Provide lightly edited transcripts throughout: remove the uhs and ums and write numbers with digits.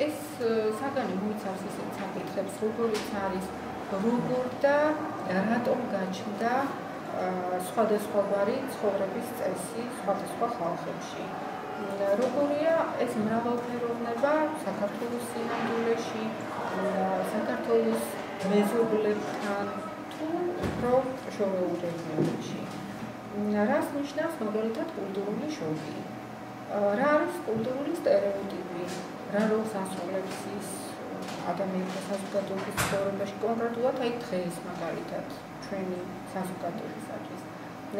ეს საგანი მოიცავს ისეთ საკითხებს, როგორიც არის როგორ და რატომ გაჩნდა სხვადასხვაგვარი ცხოვრების წესი სხვადასხვა ხალხებში. როგორია ეს მრავალფეროვნება საქართველოს სინამდვილეში, საქართველოს მეზობლებთან თუ უფრო შორეულ რეგიონებში. რას ნიშნავს მაგალითად კულტურული შოკი? რა არის კულტურული სტერეოტიპი? რა როლს ასრულებს ის ადამიანთა საზოგადოების ცხოვრებაში, კონკრეტულად აი დღეს მაგალითად ჩვენი საზოგადოებისათვის.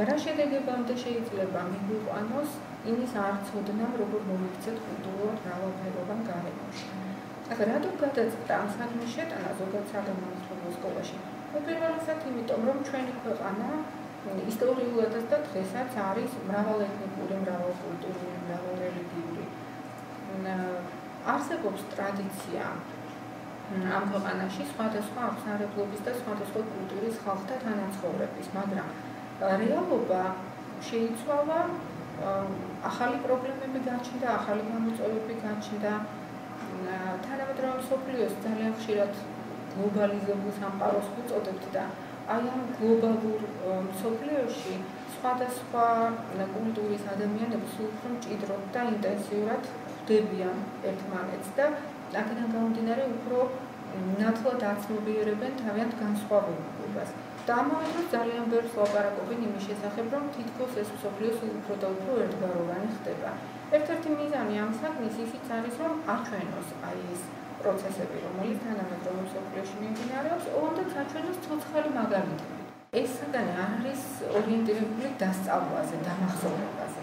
რა შედეგებამდე შეიძლება მიგვიყვანოს იმის არცოდნამ, როგორ მოვიქცეთ კულტურულად მრავალფეროვან გარემოში. რატომ გადაწყდა ამ საქმის შეტანა ზოგადად საგანმანათლებლო სკოლაში? პირველ რიგად იმიტომ, რომ ჩვენი ქვეყანა ისტორიულადაც და დღესაც არის მრავალეთნიკური, მრავალკულტურული, მრავალრელიგიური. არსებობს ტრადიცია ამ ქვეყანაში სხვადასხვა აღმსარებლობის და სხვადასხვა კულტურის ხალხთა თანაცხოვრების, მაგრამ რეალობა შეიცვალა, ახალი პრობლემები გაჩნდა, ახალი გამოწვევები გაჩნდა. თანამედროვე მსოფლიოს ძალიან ხშირად გლობალიზებულ სამყაროს ვუწოდებთ და აი ამ გლობალურ მსოფლიოში სხვადასხვა კულტურის ადამიანები სულ უფრო მჭიდროდ და ინტენსიურად ხვდებიან ერთმანეთს და აქედან გამომდინარე უფრო ნათლად აცნობიერებენ თავიანთ განსხვავებულობას. და ამავე დროს ძალიან ბევრს ლაპარაკობენ იმის შესახებ, რომ თითქოს ეს მსოფლიო სულ უფრო და უფრო ერთგვაროვანი ხდება. ერთ-ერთი მიზანი ამ საქმის ისიც არის, რომ აჩვენოს აი ეს პროცესები, რომელიც თანამედროვე მსოფლიოში მიმდინარეობს, ოღონდ აჩვენოს ცოცხალი მაგალითები. ეს საგანი არ არის ორიენტირებული დასწავლაზე, დამახსოვრებაზე.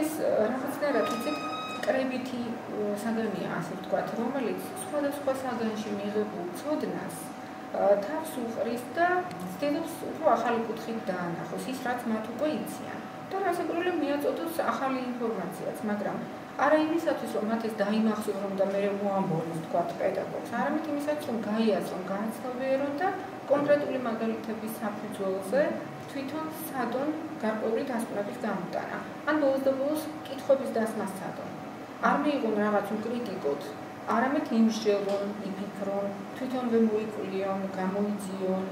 ეს რაღაცნაირად იცით კრებითი საგანია, ასე ვთქვათ, რომელიც სხვადასხვა საგანში მიღებულ ცოდნას თავს უყრის და ცდილობს უფრო ახალი კუთხით დაანახოს ის, რაც მათ უკვე იციან. და რასაკვირველია მიაწოდოს ახალი ინფორმაციაც, მაგრამ არა იმისათვის, რომ მათ ეს დაიმახსოვრონ და მე მოამბონ, ვთქვათ, პედაგოგს, არამედ იმისათვის, რომ გაიაზრონ, გააცნობიერონ და კონკრეტული მაგალითების საფუძველზე თვითონ სცადონ გარკვეული დასკვნების გამოტანა. ან ბოლოს და ბოლოს კითხვების დასმას სცადონ. არ მიიღონ რაღაც უკრიტიკოთ, არამედ იმსჯელონ, იფიქრონ, თვითონვე მოიკულიონ, გამოიძიონ.